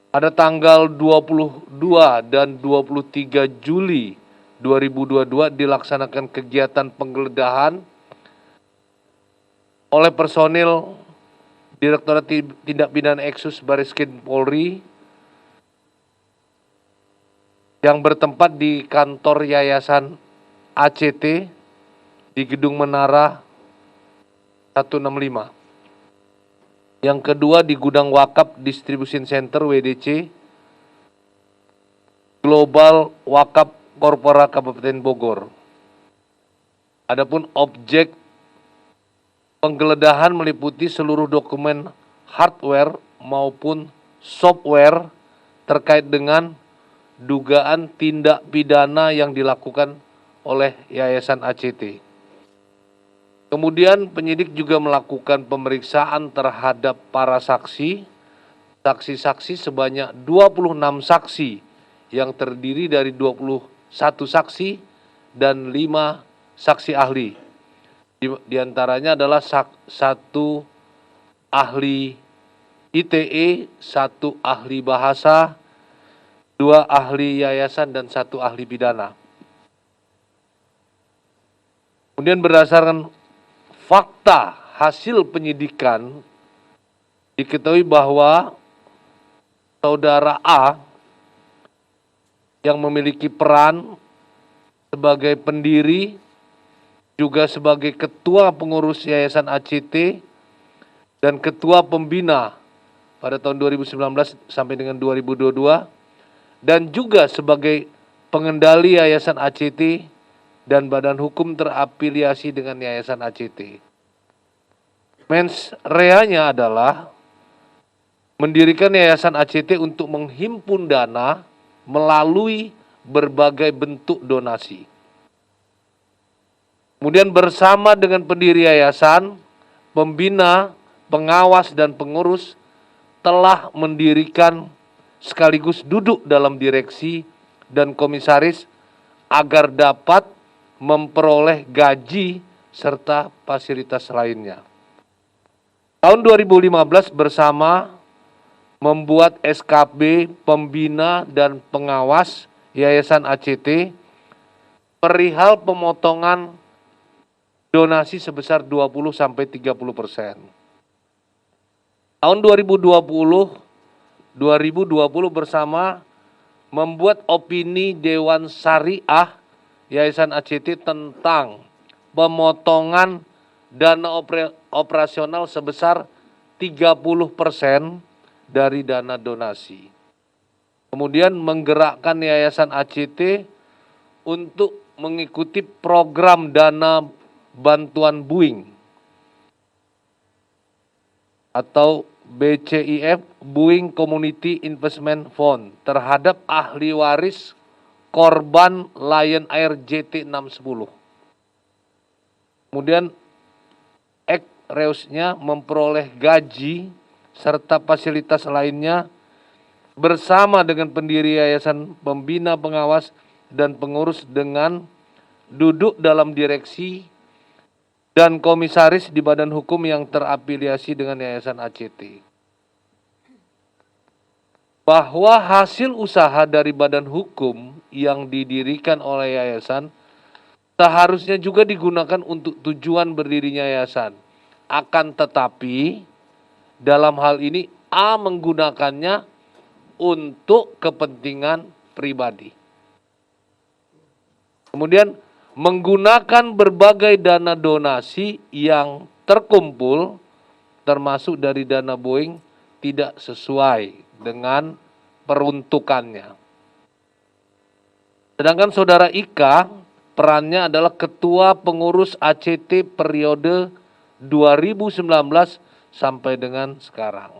pada tanggal 22 dan 23 Juli 2022 dilaksanakan kegiatan penggeledahan oleh personil Direktorat Tindak Pidana Eksus Bareskrim Polri yang bertempat di kantor Yayasan ACT di Gedung Menara 165. Yang kedua di Gudang Wakaf Distribution Center WDC Global Wakaf Korpora Kabupaten Bogor. Adapun objek penggeledahan meliputi seluruh dokumen hardware maupun software terkait dengan dugaan tindak pidana yang dilakukan oleh Yayasan ACT. Kemudian penyidik juga melakukan pemeriksaan terhadap para saksi-saksi sebanyak 26 saksi yang terdiri dari 21 saksi dan 5 saksi ahli. Di antaranya adalah satu ahli ITE, satu ahli bahasa, 2 ahli yayasan, dan 1 ahli pidana. Kemudian berdasarkan fakta hasil penyidikan, diketahui bahwa saudara A yang memiliki peran sebagai pendiri, juga sebagai ketua pengurus Yayasan ACT, dan ketua pembina pada tahun 2019 sampai dengan 2022, dan juga sebagai pengendali Yayasan ACT dan badan hukum terafiliasi dengan Yayasan ACT. Mens reanya adalah mendirikan Yayasan ACT untuk menghimpun dana melalui berbagai bentuk donasi. Kemudian bersama dengan pendiri yayasan, pembina, pengawas, dan pengurus telah mendirikan sekaligus duduk dalam direksi dan komisaris agar dapat memperoleh gaji serta fasilitas lainnya. Tahun 2015 bersama membuat SKB pembina dan pengawas Yayasan ACT perihal pemotongan donasi sebesar 20-30%. Tahun 2020 bersama membuat opini Dewan Syariah Yayasan ACT tentang pemotongan dana operasional sebesar 30% dari dana donasi. Kemudian menggerakkan Yayasan ACT untuk mengikuti program dana bantuan Boeing atau BCIF, Boeing Community Investment Fund, terhadap ahli waris korban Lion Air JT610. Kemudian reusnya memperoleh gaji serta fasilitas lainnya bersama dengan pendiri yayasan, pembina, pengawas, dan pengurus dengan duduk dalam direksi dan komisaris di badan hukum yang terafiliasi dengan Yayasan ACT. Bahwa hasil usaha dari badan hukum yang didirikan oleh yayasan seharusnya juga digunakan untuk tujuan berdirinya yayasan. Akan tetapi dalam hal ini A menggunakannya untuk kepentingan pribadi. Kemudian menggunakan berbagai dana donasi yang terkumpul termasuk dari dana Boeing tidak sesuai dengan peruntukannya. Sedangkan saudara Ika perannya adalah ketua pengurus ACT periode 2019 sampai dengan sekarang.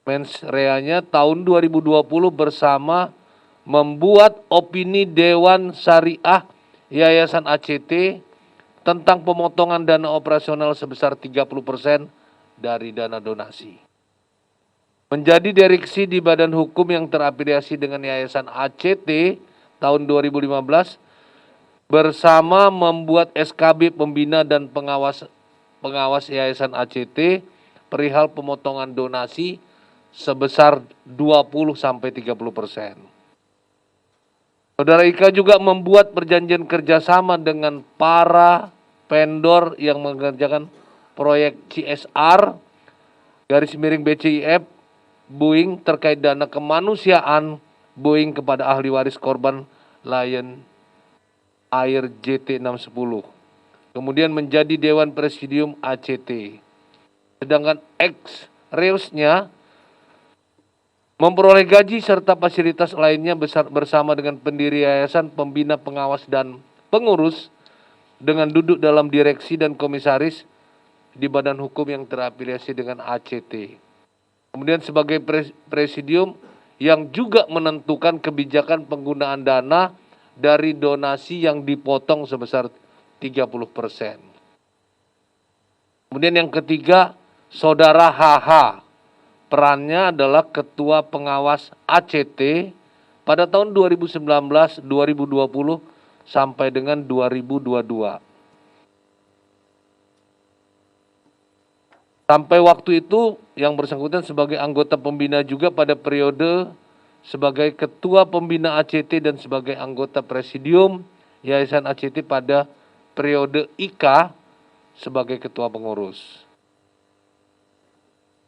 Mens reanya tahun 2020 bersama membuat opini Dewan Syariah Yayasan ACT tentang pemotongan dana operasional sebesar 30% dari dana donasi. Menjadi direksi di badan hukum yang terafiliasi dengan Yayasan ACT tahun 2015 bersama membuat SKB pembina dan pengawas Yayasan ACT perihal pemotongan donasi sebesar 20-30%. Saudara Ika juga membuat perjanjian kerjasama dengan para vendor yang mengerjakan proyek CSR, garis miring BCIF, Boeing terkait dana kemanusiaan Boeing kepada ahli waris korban Lion Air JT610. Kemudian menjadi Dewan Presidium ACT. Sedangkan ex-reusnya memperoleh gaji serta fasilitas lainnya bersama dengan pendiri yayasan, pembina, pengawas, dan pengurus dengan duduk dalam direksi dan komisaris di badan hukum yang terafiliasi dengan ACT. Kemudian sebagai presidium yang juga menentukan kebijakan penggunaan dana dari donasi yang dipotong sebesar 30%. Kemudian yang ketiga, Saudara HH. Perannya adalah Ketua Pengawas ACT pada tahun 2019, 2020, sampai dengan 2022. Sampai waktu itu yang bersangkutan sebagai anggota pembina juga pada periode sebagai Ketua Pembina ACT dan sebagai anggota Presidium Yayasan ACT pada periode IKA sebagai Ketua Pengurus.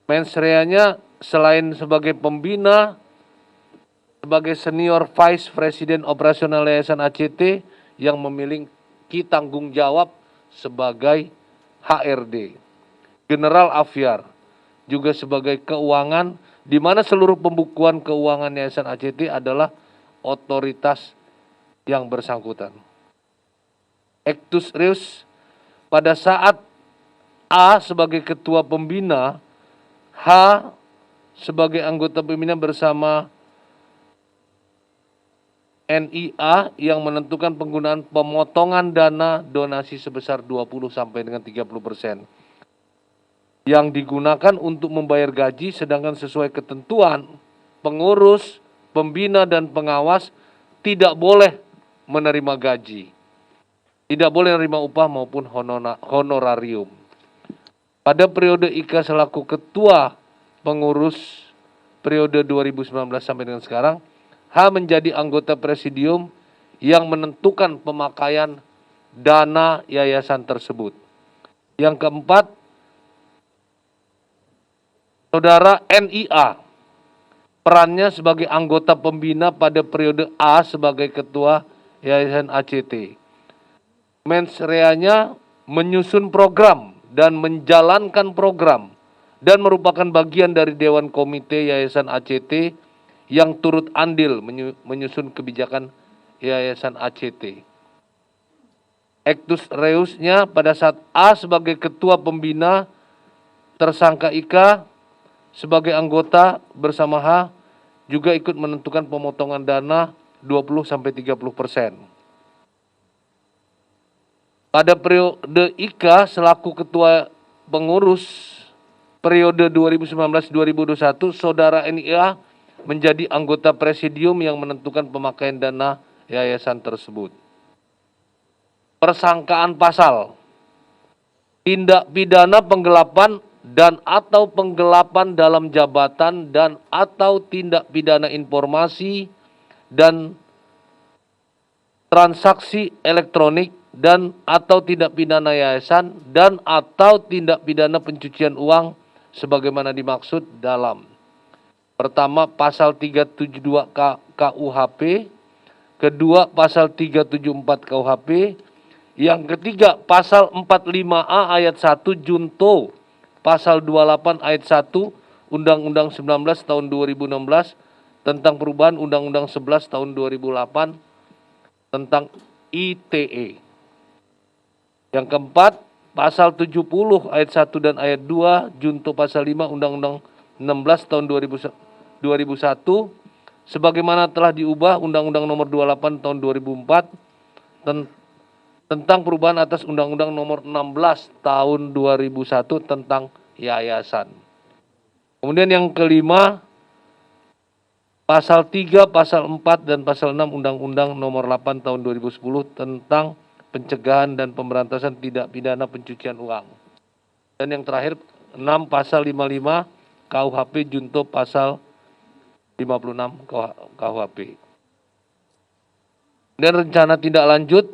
Mensreanya selain sebagai pembina, sebagai senior vice president operasional Yayasan ACT yang memiliki tanggung jawab sebagai HRD, General Aviar, juga sebagai keuangan, di mana seluruh pembukuan keuangan Yayasan ACT adalah otoritas yang bersangkutan. Ectus Reus pada saat A sebagai ketua pembina, H sebagai anggota pembina bersama NIA yang menentukan penggunaan pemotongan dana donasi sebesar 20 sampai dengan 30% yang digunakan untuk membayar gaji, sedangkan sesuai ketentuan pengurus, pembina, dan pengawas tidak boleh menerima gaji, tidak boleh menerima upah maupun honorarium. Pada periode Ika selaku ketua pengurus periode 2019 sampai dengan sekarang, H menjadi anggota presidium yang menentukan pemakaian dana yayasan tersebut. Yang keempat, Saudara NIA, perannya sebagai anggota pembina pada periode A sebagai ketua Yayasan ACT. Mensreanya menyusun program dan menjalankan program dan merupakan bagian dari Dewan Komite Yayasan ACT yang turut andil menyusun kebijakan Yayasan ACT. Ectus Reusnya pada saat A sebagai ketua pembina, tersangka Ika sebagai anggota bersama H juga ikut menentukan pemotongan dana 20-30%. Pada periode Ika selaku ketua pengurus periode 2019-2021, Saudara NIA menjadi anggota presidium yang menentukan pemakaian dana yayasan tersebut. Persangkaan pasal tindak pidana penggelapan dan atau penggelapan dalam jabatan dan atau tindak pidana informasi dan transaksi elektronik dan atau tindak pidana yayasan dan atau tindak pidana pencucian uang sebagaimana dimaksud dalam pertama pasal 372 KUHP, kedua pasal 374 KUHP, yang ketiga pasal 45A ayat 1 junto pasal 28 ayat 1 Undang-Undang 19 tahun 2016 tentang perubahan Undang-Undang 11 tahun 2008 tentang ITE. Yang keempat, pasal 70 ayat 1 dan ayat 2 junto pasal 5 Undang-Undang 16 tahun 2001 sebagaimana telah diubah Undang-Undang Nomor 28 tahun 2004 tentang perubahan atas Undang-Undang Nomor 16 tahun 2001 tentang yayasan. Kemudian yang kelima, pasal 3, pasal 4 dan pasal 6 Undang-Undang Nomor 8 tahun 2010 tentang pencegahan dan pemberantasan tindak pidana pencucian uang. Dan yang terakhir 6 pasal 55 KUHP junto pasal 56 KUHP. Dan rencana tindak lanjut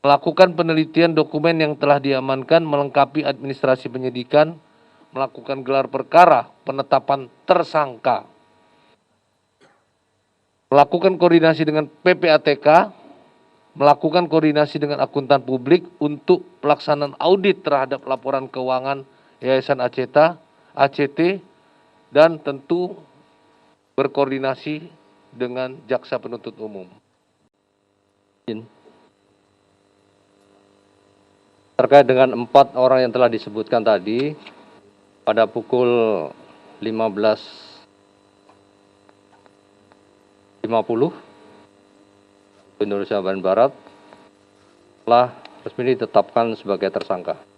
melakukan penelitian dokumen yang telah diamankan, melengkapi administrasi penyidikan, melakukan gelar perkara, penetapan tersangka, melakukan koordinasi dengan PPATK, melakukan koordinasi dengan akuntan publik untuk pelaksanaan audit terhadap laporan keuangan Yayasan ACT, dan tentu berkoordinasi dengan Jaksa Penuntut Umum. Terkait dengan 4 orang yang telah disebutkan tadi, pada pukul 15.50 Indonesia bagian Barat telah resmi ditetapkan sebagai tersangka.